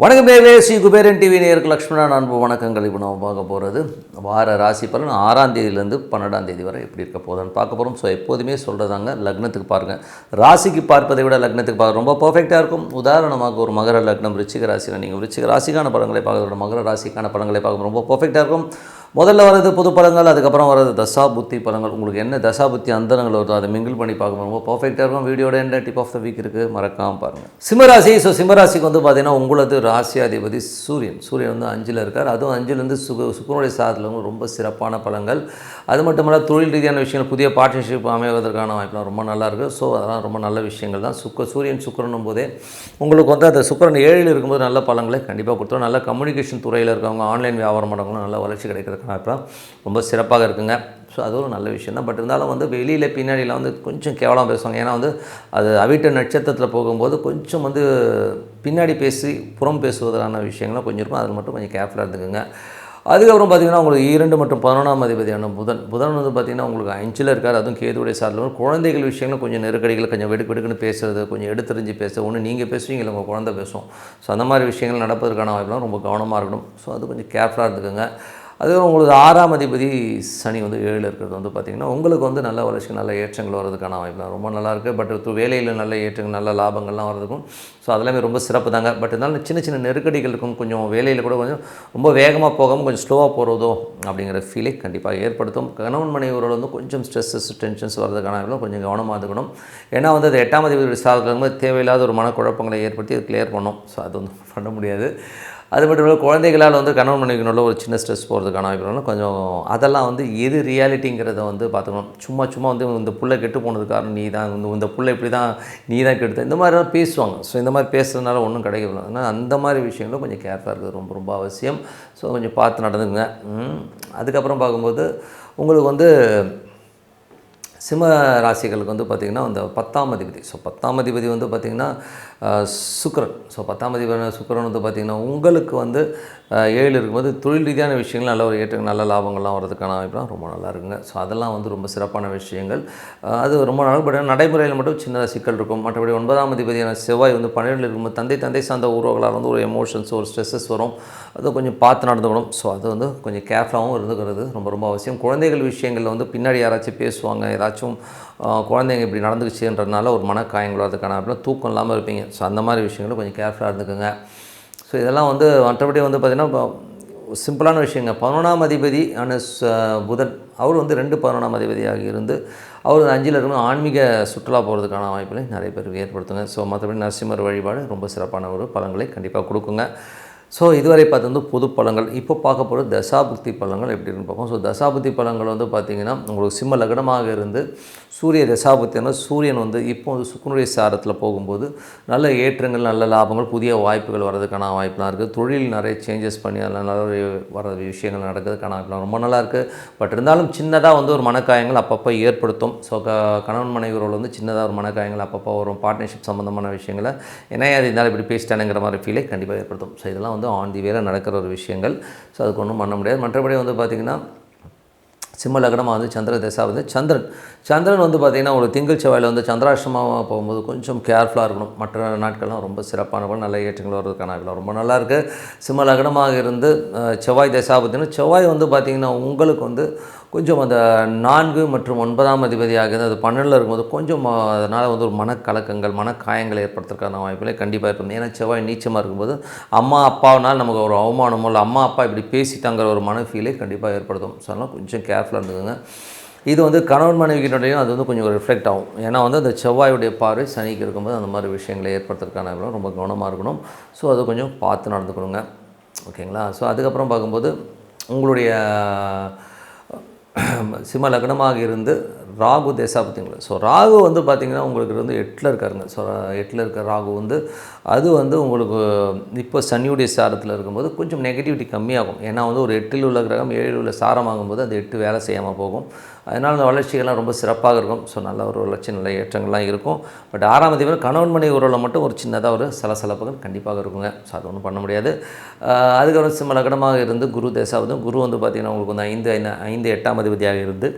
வணக்கம் பேரே, ஸ்ரீ குபேரன் டிவி நேயருக்கு லக்ஷ்மணன் அன்பு வணக்கங்கள். இப்போ நம்ம பார்க்க போகிறது வார ராசி பலன் 6ஆம் தேதியிலேருந்து 12ஆம் தேதி வரை எப்படி இருக்க போகுதுன்னு பார்க்க போகிறோம். ஸோ எப்போதுமே சொல்கிறதாங்க, லக்னத்துக்கு பாருங்கள். ராசிக்கு பார்ப்பதை விட லக்னத்துக்கு பார்க்க ரொம்ப பர்ஃபெக்டாக இருக்கும். உதாரணமாக ஒரு மகர லக்னம் விருச்சிக ராசியில் நீங்கள் விருச்சிக ராசிக்கான பலன்களை பார்க்கறத மகர ராசிக்கான பலன்களை பார்க்க ரொம்ப பர்ஃபெக்டாக இருக்கும். முதல்ல வர்றது பொது பலங்கள், அதுக்கப்புறம் வர்றது தசா புத்தி பலங்கள். உங்களுக்கு என்ன தசா புத்தி அந்தரங்கள் வருதோ அதை மிங்கிள் பண்ணி பார்க்கும்போது ரொம்ப பர்ஃபெக்டாக இருக்கும். வீடியோட என்ன டிப் ஆஃப் த வீக் இருக்குது மறக்காமல் பாருங்கள். சிம்மராசி. ஸோ சிம்மராசிக்கு வந்து பார்த்தீங்கன்னா உங்களது ராசியாதிபதி சூரியன் வந்து 5ல் இருக்கார். அதுவும் 5லேருந்து சுக்கிரனுடைய சாதத்தில் ரொம்ப சிறப்பான பலங்கள். அது மட்டும் இல்லை, தொழில் ரீதியான விஷயங்கள், புதிய பார்ட்னர்ஷிப் அமைவதற்கான வாய்ப்புலாம் ரொம்ப நல்லாயிருக்கு. ஸோ அதெல்லாம் ரொம்ப நல்ல விஷயங்கள் தான். சூரியன் போதே உங்களுக்கு வந்து அந்த சுக்கிரன் 7ல் இருக்கும்போது நல்ல பலன்களை கண்டிப்பாக கொடுத்துரும். நல்ல கம்யூனிகேஷன் துறையில் இருக்கவங்க, ஆன்லைன் வியாபாரம் பண்ணுறவங்களும் நல்ல வளர்ச்சி கிடைக்கிறதுக்கான வாய்ப்புலாம் ரொம்ப சிறப்பாக இருக்குங்க. ஸோ அது ஒரு நல்ல விஷயம் தான். பட் இருந்தாலும் வந்து வெளியில் பின்னாடியில் வந்து கொஞ்சம் கேவலம் பேசுவாங்க. ஏன்னா வந்து அது அவிட்ட நட்சத்திரத்தில் போகும்போது கொஞ்சம் வந்து பின்னாடி பேசி புறம் பேசுவதற்கான விஷயங்கள்லாம் கொஞ்சம் இருக்கும். அதில் மட்டும் கொஞ்சம் கேர்ஃபுல்லாக இருந்துக்குங்க. அதுக்கப்புறம் பார்த்திங்கன்னா உங்களுக்கு 2 மற்றும் 11ஆம் அதிபதியான புதன் வந்து பார்த்திங்கன்னா உங்களுக்கு 5ல் இருக்கார். அதுவும் கேதுவுடைய சார்பில் குழந்தைகள் விஷயங்களும் கொஞ்சம் நெருக்கடிகள், கொஞ்சம் வெடுக்குன்னு பேசுகிறது, கொஞ்சம் எடுத்தறிஞ்சு பேசுறது. ஒன்று நீங்கள் பேசுவீங்க, இல்லை உங்கள் குழந்தை பேசும். ஸோ அந்த மாதிரி விஷயங்கள் நடப்பதற்கான வாய்ப்புலாம் ரொம்ப கவனமாக இருக்கணும். ஸோ அது கொஞ்சம் கேர்ஃபுல்லாக இருந்துக்குங்க. அதுவும் உங்களுக்கு 6ஆம் அதிபதி சனி வந்து 7ல் இருக்கிறது வந்து பார்த்திங்கன்னா உங்களுக்கு வந்து நல்ல வளர்ச்சி, நல்ல ஏற்றங்கள் வர்றதுக்கான வாய்ப்புலாம் ரொம்ப நல்லாயிருக்கு. பட் வேலையில் நல்ல ஏற்றங்கள், நல்ல லாபங்கள்லாம் வர்றதுக்கும் ஸோ அதெல்லாமே ரொம்ப சிறப்பு தாங்க. பட் இருந்தாலும் சின்ன நெருக்கடிகள் இருக்கும். கொஞ்சம் வேலையில் கூட கொஞ்சம் ரொம்ப வேகமாக போகாமல் கொஞ்சம் ஸ்லோவாக போகிறதோ அப்படிங்கிற ஃபீலை கண்டிப்பாக ஏற்படுத்தும். கணவன் மனைவி உறவுல வந்து கொஞ்சம் ஸ்ட்ரெஸ்ஸஸ், டென்ஷன்ஸ் வர்றதுக்கான வாய்ப்புலாம் கொஞ்சம் கவனமாக இருக்கணும். ஏன்னா வந்து அது 8ஆம் அதிபதி சாதத்தில் இருக்கும்போது தேவையில்லாத ஒரு மனக்குழப்பங்களை ஏற்படுத்தி அது கிளியர் பண்ணும். ஸோ அது வந்து பண்ண முடியாது. அது மட்டும் இல்லை, குழந்தைகளால் வந்து கணவன் மனைவிக்குள்ள ஒரு சின்ன ஸ்ட்ரெஸ் போகிறதுக்கான வாய்ப்புகளும் கொஞ்சம், அதெல்லாம் வந்து எது ரியாலிட்டிங்கிறத வந்து பார்த்துக்கணும். சும்மா வந்து இந்த புள்ளை கெட்டு போனது காரணம் நீ தான், இந்த புள்ளை இப்படி தான், நீ தான் கெடுத்த, இந்த மாதிரிலாம் பேசுவாங்க. ஸோ இந்த மாதிரி பேசுகிறதுனால ஒன்றும் கிடைக்கல. ஆனால் அந்த மாதிரி விஷயங்களும் கொஞ்சம் கேர்ஃபுல்லாக இருக்குது, ரொம்ப அவசியம். ஸோ கொஞ்சம் பார்த்து நடந்துங்க. அதுக்கப்புறம் பார்க்கும்போது உங்களுக்கு வந்து சிம்ம ராசிகளுக்கு வந்து பார்த்திங்கன்னா அந்த 10ஆம் அதிபதி. ஸோ 10ஆம் அதிபதி வந்து பார்த்திங்கன்னா சுக்கிரன். ஸோ 10ஆம் அதிபதி சுக்கிரன் வந்து பார்த்திங்கன்னா உங்களுக்கு வந்து 7 இருக்கும்போது தொழில் ரீதியான விஷயங்கள் நல்ல ஒரு ஏற்ற நல்ல லாபங்கள்லாம் வரதுக்கான வாய்ப்புலாம் ரொம்ப நல்லா இருக்குங்க. ஸோ அதெல்லாம் வந்து ரொம்ப சிறப்பான விஷயங்கள். அது ரொம்ப நல்லா. பட் நடைமுறையில் மட்டும் சின்னதாக சிக்கல் இருக்கும். மற்றபடி 9ஆம் அதிபதியான செவ்வாய் வந்து 12ல் இருக்கும்போது தந்தை சார்ந்த உறவுகளால் வந்து ஒரு எமோஷன்ஸ், ஒரு ஸ்ட்ரெஸ்ஸஸ் வரும். அதை கொஞ்சம் பார்த்து நடந்துக்கணும். ஸோ அது வந்து கொஞ்சம் கேர்ஃபுல்லாகவும் இருந்துக்கிறது ரொம்ப அவசியம். குழந்தைகள் விஷயங்களில் வந்து பின்னாடி யாராச்சும் பேசுவாங்க, ஏதாச்சும் குழந்தைங்க இப்படி நடந்துக்குச்சுன்றதுனால ஒரு மனக்காயங்கள் வரதுக்கான அப்படின்னா தூக்கம் இல்லாமல் இருப்பீங்க. ஸோ அந்த மாதிரி விஷயங்களும் கொஞ்சம் கேர்ஃபுல்லாக இருந்துக்குங்க. ஸோ இதெல்லாம் வந்து மற்றபடி வந்து பார்த்திங்கன்னா சிம்பிளான விஷயங்க. 11ஆம் அதிபதி புதன் அவர் வந்து 11ஆம் அதிபதியாக இருந்து அவர் 5ல் இருக்கணும். ஆன்மீக சுற்றுலா போகிறதுக்கான வாய்ப்புகளை நிறைய பேருக்கு ஏற்படுத்துங்க. ஸோ மற்றபடி நரசிம்மர் வழிபாடு ரொம்ப சிறப்பான ஒரு பலன்களை கண்டிப்பாக கொடுக்குங்க. ஸோ இதுவரை பார்த்து வந்து பொது பலன்கள். இப்போ பார்க்க போகிற தசாபுக்தி பலன்கள் எப்படின்னு பார்ப்போம். ஸோ தசாபுக்தி பலன்கள் வந்து பார்த்திங்கன்னா உங்களுக்கு சிம்ம லக்னமாக இருந்து சூரிய தசாபுக்தினா சூரியன் வந்து இப்போ வந்து சுக்கிரனுடைய சாரத்தில் போகும்போது நல்ல ஏற்றங்கள், நல்ல லாபங்கள், புதிய வாய்ப்புகள் வர்றதுக்கான வாய்ப்புலாம் இருக்குது. தொழில் நிறைய சேஞ்சஸ் பண்ணி அதில் நல்ல வர விஷயங்கள் நடக்கிறதுக்கான வாய்ப்புலாம் ரொம்ப நல்லாயிருக்கு. பட் இருந்தாலும் சின்னதாக வந்து ஒரு மனக்காயங்கள் அப்பப்போ ஏற்படுத்தும். ஸோ கணவன் மனைவி உறவுல வந்து சின்னதாக ஒரு மனக்காயங்கள் அப்பப்போ வரும். பார்ட்னர்ஷிப் சம்மந்தமான விஷயங்களை ஏன்னா அது இருந்தாலும் இப்படி பேசிட்டானுங்கிற மாதிரி ஃபீலை கண்டிப்பாக ஏற்படுத்தும். ஸோ இதெல்லாம் வந்து ஆன் தி வேல நடக்கிற ஒரு விஷயங்கள். ஸோ அதுக்கு ஒன்றும் பண்ண முடியாது. மற்றபடி வந்து பார்த்திங்கன்னா சிம்ம லக்னமாக வந்து சந்திர தசா வந்து சந்திரன் வந்து பார்த்திங்கன்னா ஒரு திங்கள் செவ்வாயில் வந்து சந்திராஷ்டமாக போகும்போது கொஞ்சம் கேர்ஃபுல்லாக இருக்கணும். மற்ற நாட்கள்லாம் ரொம்ப சிறப்பான நல்ல ஏற்றங்கள் வர்றதுக்கான ரொம்ப நல்லாயிருக்கு. சிம்ம லக்னமாக இருந்து செவ்வாய் தசா பார்த்திங்கன்னா செவ்வாய் வந்து பார்த்திங்கன்னா உங்களுக்கு வந்து கொஞ்சம் அந்த 4 மற்றும் 9ஆம் அதிபதியாக அது 12ல் இருக்கும்போது கொஞ்சம் அதனால் வந்து ஒரு மனக்கலக்கங்கள், மனக்காயங்கள் ஏற்படுத்துறதுக்கான வாய்ப்புகளே கண்டிப்பாக இருக்கும். ஏன்னா செவ்வாய் நீச்சமாக இருக்கும்போது அம்மா அப்பாவனால் நமக்கு ஒரு அவமானமோ இல்லை அம்மா அப்பா இப்படி பேசிட்டாங்கிற ஒரு மன ஃபீலே கண்டிப்பாக ஏற்படுத்தும். ஸோ அதனால் கொஞ்சம் கேர்ஃபுல்லாக இருந்துக்குங்க. இது வந்து கணவன் மனைவிக்கிட்டையும் அது வந்து கொஞ்சம் ரிஃப்ளெக்ட் ஆகும். ஏன்னா வந்து அந்த செவ்வாயுடைய பார்வை சனிக்கு இருக்கும்போது அந்த மாதிரி விஷயங்களை ஏற்படுத்துறதுக்கான ரொம்ப கவனமாக இருக்கணும். ஸோ அது கொஞ்சம் பார்த்து நடந்துக்கணுங்க. ஓகேங்களா? ஸோ அதுக்கப்புறம் பார்க்கும்போது உங்களுடைய சிம்ம லக்னமாக இருந்து ராகு தசாபுத்திங்களா. ஸோ ராகு வந்து பார்த்திங்கன்னா உங்களுக்கு வந்து 8ல் இருக்காருங்க. ஸோ 8ல் இருக்க ராகு வந்து அது வந்து உங்களுக்கு இப்போ சனியுடைய சாரத்தில் இருக்கும்போது கொஞ்சம் நெகட்டிவிட்டி கம்மியாகும். ஏன்னா வந்து ஒரு 8ல் உள்ள கிரகம் 7ல் உள்ள சாரமாகும்போது அது 8 வேலை செய்யாமல் போகும். அதனால் அந்த வளர்ச்சிகள்லாம் ரொம்ப சிறப்பாக இருக்கும். ஸோ நல்ல ஒரு வளர்ச்சி, நல்ல ஏற்றங்கள்லாம் இருக்கும். பட் 6ஆம் தேதி கணவன் மனைவி உறவில் மட்டும் ஒரு சின்னதாக ஒரு சலசலப்புகள் கண்டிப்பாக இருக்குங்க. ஸோ அது ஒன்றும் பண்ண முடியாது. அதுக்கப்புறம் சிம்ம லக்னமாக இருந்து குரு தசாவதும் குரு வந்து பார்த்திங்கன்னா உங்களுக்கு வந்து 5 8ஆம் அதிபதியாக இருந்து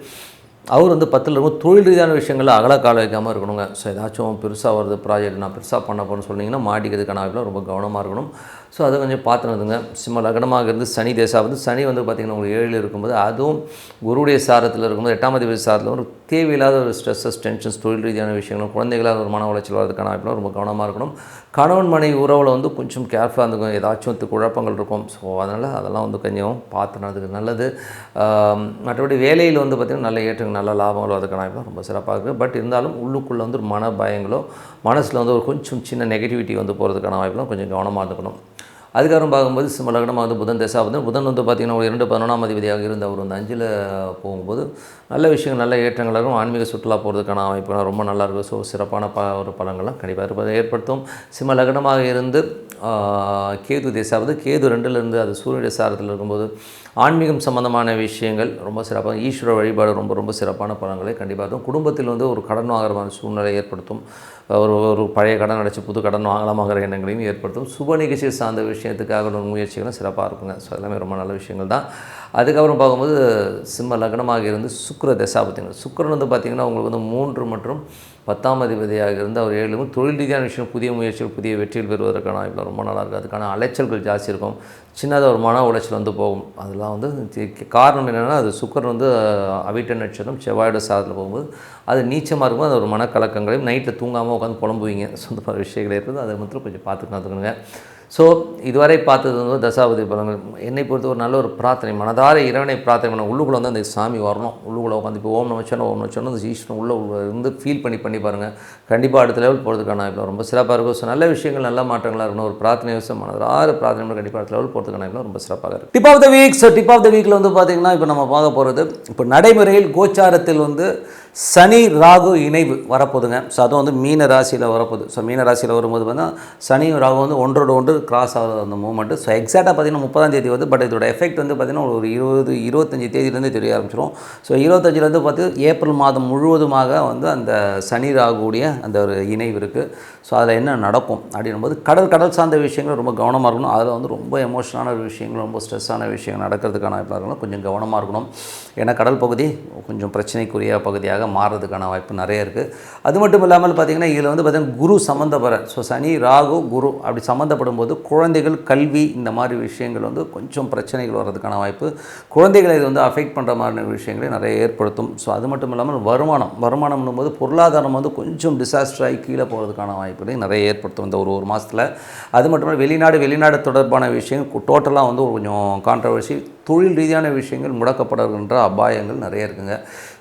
அவர் வந்து 10ல் இருக்கும் தொழில் ரீதியான விஷயங்களில் அகலக்கால வைக்காமல் இருக்கணுங்க. ஸோ ஏதாச்சும் பெருசாக வருது ப்ராஜெக்ட் நான் பெருசாக பண்ண போகிறேன்னு சொன்னீங்கன்னா மாட்டிக்கிறதுக்கான வாய்ப்பில் ரொம்ப கவனமாக இருக்கணும். ஸோ அதை கொஞ்சம் பார்த்துனதுங்க. சிம்ம லக்னமாக இருந்து சனி தேசா வந்து சனி வந்து பார்த்திங்கன்னா உங்களுக்கு 7ல் இருக்கும்போது அதுவும் குருடைய சாரத்தில் இருக்கும்போது 8ஆம் அதிபதி சாரத்தில் ஒரு தேவையில்லாத ஒரு ஸ்ட்ரெஸ்ஸஸ் டென்ஷன்ஸ் தொழில் ரீதியான விஷயங்களும் குழந்தைகளால் ஒரு மன உளைச்சல் வரதுக்கான வாய்ப்பில் ரொம்ப கவனமாக இருக்கணும். கணவன் மனைவி உறவில் வந்து கொஞ்சம் கேர்ஃபுல்லாக இருந்துக்கும். ஏதாச்சும் குழப்பங்கள் இருக்கும். ஸோ அதனால் அதெல்லாம் வந்து கொஞ்சம் பார்த்து நடந்துக்கு நல்லது. மற்றபடி வேலையில் வந்து பார்த்திங்கன்னா நல்ல ஏற்றங்கள் நல்ல லாபங்களோ அதுக்கான வாய்ப்பு ரொம்ப சிறப்பாக இருக்குது. பட் இருந்தாலும் உள்ளுக்குள்ளே வந்து ஒரு மன பயங்களோ மனசில் வந்து ஒரு கொஞ்சம் சின்ன நெகட்டிவிட்டி வந்து போகிறதுக்கான வாய்ப்புலாம் கொஞ்சம் கவனமாக இருந்துக்கணும். அதுக்கப்புறம் பார்க்கும்போது சிம்ம லக்னமாக வந்து புதன் தசா வந்து புதன் வந்து பார்த்திங்கன்னா ஒரு 2-11ஆம் அதிபதியாக இருந்து அவர் வந்து 5ல் போகும்போது நல்ல விஷயங்கள் நல்ல ஏற்றங்களாகவும் ஆன்மீக சுற்றுலா போகிறதுக்கான வாய்ப்புலாம் ரொம்ப நல்லாயிருக்கும். ஸோ சிறப்பான ஒரு பலங்கள்லாம் கண்டிப்பாக ஏற்படுத்தும். சிம்ம லக்னமாக இருந்து கேது தேசா வந்து கேது 2லேருந்து அது சூரியனுடைய சாரத்தில் இருக்கும்போது ஆன்மீகம் சம்பந்தமான விஷயங்கள் ரொம்ப சிறப்பாக ஈஸ்வர வழிபாடு ரொம்ப சிறப்பான பலன்களை கண்டிப்பாக இருக்கும். குடும்பத்தில் வந்து ஒரு கடன் வாங்குற சூழ்நிலை ஏற்படுத்தும். ஒரு பழைய கடன் அடைச்சி புது கடன் வாங்கலாமாங்கிற எண்ணங்களையும் ஏற்படுத்தும். சுப நிகழ்ச்சி சார்ந்த விஷயத்துக்காக ஒரு முயற்சிகளும் சிறப்பாக இருக்குங்க. ஸோ எல்லாமே ரொம்ப நல்ல விஷயங்கள் தான். அதுக்கப்புறம் பார்க்கும்போது சிம்ம லக்னமாக இருந்து சுக்கிர தசாபதிகள் சுக்கிரன் வந்து பார்த்திங்கன்னா உங்களுக்கு வந்து 3 மற்றும் 10ஆம் அதிபதியாக இருந்து அவர் 7 தொழில் ரீதியான விஷயம் புதிய முயற்சிகள் புதிய வெற்றிகள் பெறுவதற்கான வாய்ப்பு ரொம்ப நல்லாயிருக்கும். அதுக்கான அலைச்சல்கள் ஜாஸ்தி இருக்கும். சின்னதாக ஒரு மன உளைச்சல் வந்து போகும். அதெல்லாம் வந்து காரணம் என்னென்னா அது சுக்கிரன் வந்து அவிட்ட நட்சத்திரம் செவ்வாயோட சாதத்தில் போகும்போது அது நீச்சமாக இருக்கும்போது அது ஒரு மனக்கலக்கங்களையும் நைட்டில் தூங்காமல் உட்காந்து புலம்புவீங்க. சொந்த மாதிரி விஷயங்கள் இருக்குது. அதை மட்டும் கொஞ்சம் பார்த்துக்கணுங்க. ஸோ இதுவரை பார்த்தது வந்து தசாபதி பலன்கள். என்னை பொறுத்த ஒரு நல்ல ஒரு பிரார்த்தனை மனதார இறைவனை பிரார்த்தனை பண்ண உள்ளுக்குள்ளே வந்து அந்த சாமி வரணும். உள்ளுக்குள்ளே உட்காந்து இப்போ ஓம் நமச்சிவாய அந்த ஈஸ்வரன் உள்ளே இருந்து ஃபீல் பண்ணி பாருங்கள். கண்டிப்பாக அடுத்த லெவல் போகிறதுக்கான இப்போ ரொம்ப சிறப்பாக இருக்கும். ஸோ நல்ல விஷயங்கள் நல்ல மாற்றங்களாக இருக்கணும். ஒரு பிரார்த்தனை விஷயம் மனதார பிரார்த்தனை கண்டிப்பாக அடுத்த லெவல் போகிறதுக்கான இப்போ ரொம்ப சிறப்பாக இருக்கும். Tip of the week. So tip of the வீக்கில் வந்து பார்த்திங்கன்னா இப்போ நம்ம பார்க்க போகிறது இப்போ நடைமுறையில் கோச்சாரத்தில் வந்து சனி ராகு இணைவு வரப்போகுதுங்க. ஸோ அதுவும் வந்து மீன ராசியில் வரப்போகுது. ஸோ மீன ராசியில் வரும்போது பார்த்தீங்கன்னா சனியும் ராகு வந்து ஒன்றோடு ஒன்று கிராஸ் ஆகுது அந்த மூமெண்ட்டு. ஸோ எக்ஸாக்டாக பார்த்திங்கன்னா 30ஆம் தேதி வந்து பட் இதோட எஃபெக்ட் வந்து பார்த்திங்கன்னா ஒரு 20-25 தேதியிலேருந்து தெரிய ஆரம்பிச்சிடும். ஸோ 25லேருந்து பார்த்து ஏப்ரல் மாதம் முழுவதுமாக வந்து அந்த சனி ராகுடைய அந்த ஒரு இணைவு இருக்குது. ஸோ அதில் என்ன நடக்கும் அப்படின்னும்போது கடல் சார்ந்த விஷயங்கள் ரொம்ப கவனமாக இருக்கணும். அதில் வந்து ரொம்ப எமோஷனான விஷயங்கள் ரொம்ப ஸ்ட்ரெஸ்ஸான விஷயங்கள் நடக்கிறதுக்கான வாய்ப்பாக இருக்கணும். கொஞ்சம் கவனமாக இருக்கணும். ஏன்னா கடல் பகுதி கொஞ்சம் பிரச்சனைக்குரிய பகுதியாக மாறுறதுக்கான வாய்ப்பு நிறைய இருக்குது. அது மட்டும் இல்லாமல் பார்த்திங்கன்னா இதில் வந்து பார்த்திங்கன்னா குரு சம்மந்தப்படுற ஸோ சனி ராகு குரு அப்படி சம்மந்தப்படும் போது குழந்தைகள் கல்வி இந்த மாதிரி விஷயங்கள் வந்து கொஞ்சம் பிரச்சனைகள் வர்றதுக்கான வாய்ப்பு குழந்தைகளை இது வந்து அஃபெக்ட் பண்ணுற மாதிரியான விஷயங்களை நிறைய ஏற்படுத்தும். ஸோ அது மட்டும் இல்லாமல் வருமானம்னும் போது பொருளாதாரம் வந்து கொஞ்சம் டிசாஸ்டர் ஆகி கீழே போகிறதுக்கான வாய்ப்புகளை நிறைய ஏற்படுத்தும் இந்த ஒரு மாதத்தில். அது மட்டும் இல்லாமல் வெளிநாடு தொடர்பான விஷயங்கள் டோட்டலாக வந்து கொஞ்சம் கான்ட்ரவர்சி தொழில் ரீதியான விஷயங்கள் முடக்கப்படுகின்ற அபாயங்கள் நிறைய இருக்குங்க.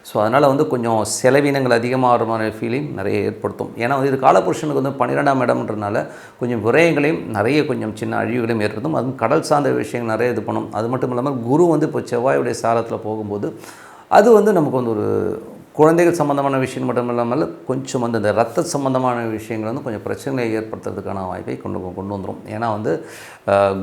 ஸோ அதனால் வந்து கொஞ்சம் செலவினங்கள் அதிகமாகிற மாதிரி ஃபீலிங் நிறைய ஏற்படுத்தும். ஏன்னா வந்து இது காலபுருஷனுக்கு வந்து 12ஆம் இடம்ன்றனால கொஞ்சம் விரயங்களையும் நிறைய கொஞ்சம் சின்ன அழிவுகளையும் ஏற்படுத்தும். அதுவும் கடல் சார்ந்த விஷயங்கள் நிறைய இது பண்ணும். அது மட்டும் இல்லாமல் குரு வந்து இப்போ செவ்வாயுடைய சாரத்தில் போகும்போது அது வந்து நமக்கு வந்து ஒரு குழந்தைகள் சம்மந்தமான விஷயம் மட்டும் இல்லாமல் கொஞ்சம் வந்து இந்த ரத்த சம்மந்தமான விஷயங்கள் வந்து கொஞ்சம் பிரச்சனைகளை ஏற்படுத்துறதுக்கான வாய்ப்பை கொண்டு வந்துடும். ஏன்னா வந்து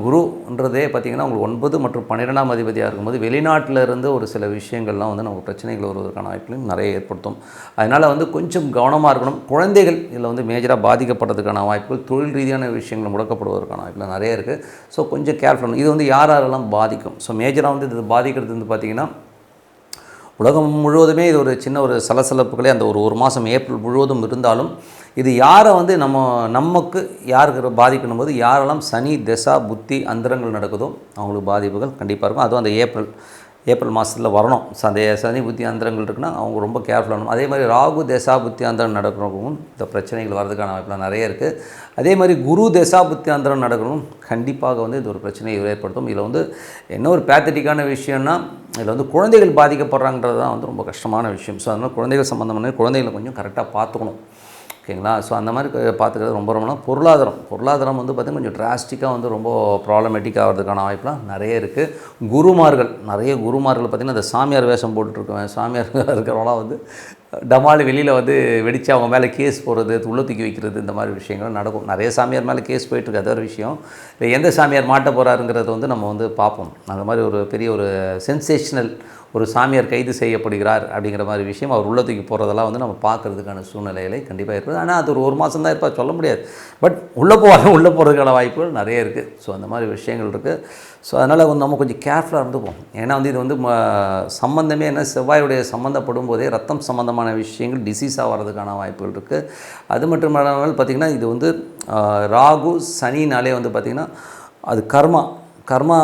குருன்றதே பார்த்திங்கன்னா உங்களுக்கு 9 மற்றும் 12ஆம் அதிபதியாக இருக்கும்போது வெளிநாட்டில் இருந்து ஒரு சில விஷயங்கள்லாம் வந்து நமக்கு பிரச்சனைகள் வருவதற்கான வாய்ப்புகளையும் நிறைய ஏற்படுத்தும். அதனால் வந்து கொஞ்சம் கவனமாக இருக்கணும். குழந்தைகள் இதில் வந்து மேஜராக பாதிக்கப்படுறதுக்கான வாய்ப்புகள் தொழில் ரீதியான விஷயங்கள் முடக்கப்படுவதற்கான வாய்ப்புகள் நிறைய இருக்குது. ஸோ கொஞ்சம் கேர்ஃபுல். இது வந்து யாரெல்லாம் பாதிக்கும். ஸோ மேஜராக வந்து இது பாதிக்கிறது வந்து பார்த்திங்கன்னா உலகம் முழுவதுமே இது ஒரு சின்ன ஒரு சலசலப்புகளே அந்த ஒரு மாதம் ஏப்ரல் முழுவதும் இருந்தாலும் இது யாரை வந்து நமக்கு யாருக்கு பாதிக்கணும் போது யாரெல்லாம் சனி தசா புத்தி அந்தரங்கள் நடக்குதோ அவங்களுக்கு பாதிப்புகள் கண்டிப்பாக இருக்கும். அதுவும் அந்த ஏப்ரல் மாதத்தில் வரணும். சனி புத்தி அந்தரங்கள் இருக்குன்னா அவங்க ரொம்ப கேர்ஃபுல்லாகணும். அதே மாதிரி ராகு தசா புத்தி அந்தரம் நடக்கிறவங்களும் இந்த பிரச்சனைகள் வரதுக்கான வாய்ப்புலாம் நிறைய இருக்குது. அதே மாதிரி குரு தசா புத்தி அந்தரம் நடக்கணும் கண்டிப்பாக வந்து இது ஒரு பிரச்சனையை ஏற்படுத்தும். இதில் வந்து என்ன ஒரு பேத்தட்டிக்கான விஷயம்னா இதில் வந்து குழந்தைகள் பாதிக்கப்படுறாங்கிறது தான் வந்து ரொம்ப கஷ்டமான விஷயம். ஸோ அதனால் குழந்தைகள் சம்மந்தமான குழந்தைகளை கொஞ்சம் கரெக்டாக பார்த்துக்கணும். ஓகேங்களா. ஸோ அந்த மாதிரி பார்த்துக்கிறது ரொம்ப பொருளாதாரம் வந்து பார்த்திங்கன்னா கொஞ்சம் டிராஸ்டிக்காக வந்து ரொம்ப ப்ராப்ளமேட்டிக் ஆகிறதுக்கான வாய்ப்புலாம் நிறைய இருக்குது. நிறைய குருமார்கள் பார்த்திங்கன்னா அந்த சாமியார் வேஷம் போட்டுட்ருக்கேன் சாமியார் இருக்கிறவங்களாம் வந்து டமால் வெளியில் வந்து வெடித்து அவங்க மேலே கேஸ் போடுறது உள்ள தூக்கி வைக்கிறது இந்த மாதிரி விஷயங்கள் நடக்கும். நிறைய சாமியார் மேலே கேஸ் போயிட்டுருக்கு. அது ஒரு விஷயம். எந்த சாமியார் மாட்ட போகிறாருங்கிறத வந்து நம்ம வந்து பார்ப்போம். அந்த மாதிரி ஒரு பெரிய ஒரு சென்சேஷனல் ஒரு சாமியார் கைது செய்யப்படுகிறார் அப்படிங்கிற மாதிரி விஷயம் அவர் உள்ளத்துக்கு போகிறதெல்லாம் வந்து நம்ம பார்க்குறதுக்கான சூழ்நிலைகளை கண்டிப்பாக இருக்குது. ஆனால் அது ஒரு மாதம் தான் இருப்பார், சொல்ல முடியாது. பட் உள்ளே போகிறதுக்கான வாய்ப்புகள் நிறைய இருக்குது. ஸோ அந்த மாதிரி விஷயங்கள் இருக்குது. ஸோ அதனால் வந்து நம்ம கொஞ்சம் கேர்ஃபுல்லாக இருந்துப்போம். ஏன்னா வந்து இது வந்து சம்மந்தமே என்ன, செவ்வாயுடைய சம்மந்தப்படும் போதே ரத்தம் சம்மந்தமான விஷயங்கள் டிசீஸாக வர்றதுக்கான வாய்ப்புகள் இருக்குது. அது மட்டும் இல்லாமல் பார்த்திங்கன்னா இது வந்து ராகு சனினாலே வந்து பார்த்திங்கன்னா அது கர்மா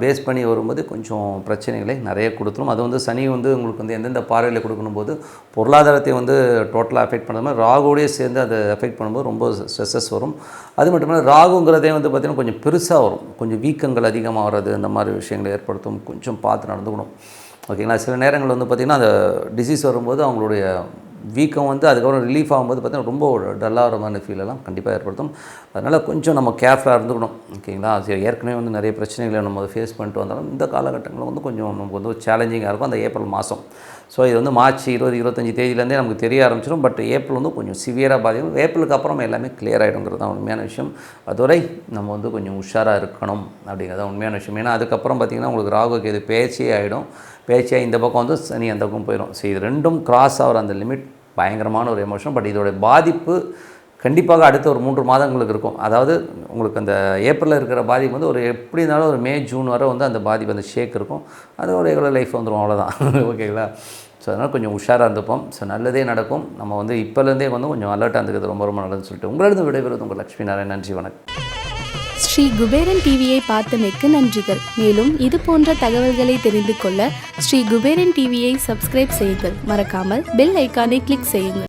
பேஸ் பண்ணி வரும்போது கொஞ்சம் பிரச்சனைகளை நிறைய கொடுத்துரும். அது வந்து சனி வந்து உங்களுக்கு வந்து எந்தெந்த பார்வையில் கொடுக்கணும் போது பொருளாதாரத்தை வந்து டோட்டலாக அஃபெக்ட் பண்ணுற மாதிரி ராகுவோடய சேர்ந்து அதை அஃபெக்ட் பண்ணும்போது ரொம்ப ஸ்ட்ரெஸ்ஸஸ் வரும். அது மட்டும் இல்லாமல் ராகுங்கிறதே வந்து பார்த்திங்கன்னா கொஞ்சம் பெருசாக வரும், கொஞ்சம் வீக்கங்கள் அதிகமாக வர்றது, இந்த மாதிரி விஷயங்களை ஏற்படுத்தும். கொஞ்சம் பார்த்து நடந்துக்கணும், ஓகேங்களா. சில நேரங்கள் வந்து பார்த்திங்கன்னா அந்த டிசீஸ் வரும்போது அவங்களுடைய வீக்கம் வந்து அதுக்கப்புறம் ரிலீஃப் ஆகும்போது பார்த்திங்கன்னா ரொம்ப டல்லாகிற மாதிரி ஃபீலெல்லாம் கண்டிப்பாக ஏற்படுத்தும். அதனால் கொஞ்சம் நம்ம கேர்ஃபுல்லாக இருந்துக்கணும், ஓகேங்களா. ஏற்கனவே வந்து நிறைய பிரச்சனைகளை நம்ம ஃபேஸ் பண்ணிட்டு வந்தாலும் இந்த காலகட்டங்களில் வந்து கொஞ்சம் நமக்கு வந்து சேலஞ்சிங்காக இருக்கும் அந்த ஏப்ரல் மாதம். ஸோ இது வந்து மார்ச் 20-25 தேதியிலேருந்தே நமக்கு தெரிய ஆரம்பிச்சிடும். பட் ஏப்ரல் வந்து கொஞ்சம் சிவியராக பாதிக்கும். ஏப்ரலுக்கு அப்புறம் எல்லாமே கிளியர் ஆகிடுங்கிறது தான் உண்மையான விஷயம். அதுவரை நம்ம வந்து கொஞ்சம் உஷாராக இருக்கணும் அப்படிங்கிறது தான் உண்மையான விஷயம். ஏன்னா அதுக்கப்புறம் பார்த்திங்கன்னா உங்களுக்கு ராகு கேது பேச்சே ஆகிடும். பேச்சியாக இந்த பக்கம் வந்து சனி அந்த பக்கம் போயிடும். ஸோ இது ரெண்டும் கிராஸ் ஆகிற அந்த லிமிட் பயங்கரமான ஒரு எமோஷன். பட் இதோடைய பாதிப்பு கண்டிப்பாக அடுத்த ஒரு 3 மாதங்களுக்கு இருக்கும். அதாவது உங்களுக்கு அந்த ஏப்ரலில் இருக்கிற பாதிப்பு வந்து ஒரு எப்படி இருந்தாலும் ஒரு மே ஜூன் வரை வந்து அந்த பாதிப்பு அந்த ஷேக் இருக்கும். அது ஒரு ரெகுலர் லைஃப் வந்துடும், அவ்வளோதான், ஓகேங்களா. ஸோ அதனால் கொஞ்சம் உஷாராக இருந்துப்போம். ஸோ நல்லதே நடக்கும். நம்ம வந்து இப்போலேருந்தே வந்து கொஞ்சம் அலர்ட்டாக இருந்துக்கிறது ரொம்ப ரொம்ப நல்லதுன்னு சொல்லிட்டு உங்களிடம் விடைபெறுவது உங்கள் லட்சுமி நாராயணன். நன்றி, வணக்கம். ஸ்ரீ குபேரன் டிவியை பார்த்தமைக்கு நன்றிகள். மேலும் இது போன்ற தகவல்களை தெரிந்து கொள்ள ஸ்ரீ குபேரன் டிவியை சப்ஸ்கிரைப் செய்யுங்கள். மறக்காமல் பெல் ஐக்கானை கிளிக் செய்யுங்கள்.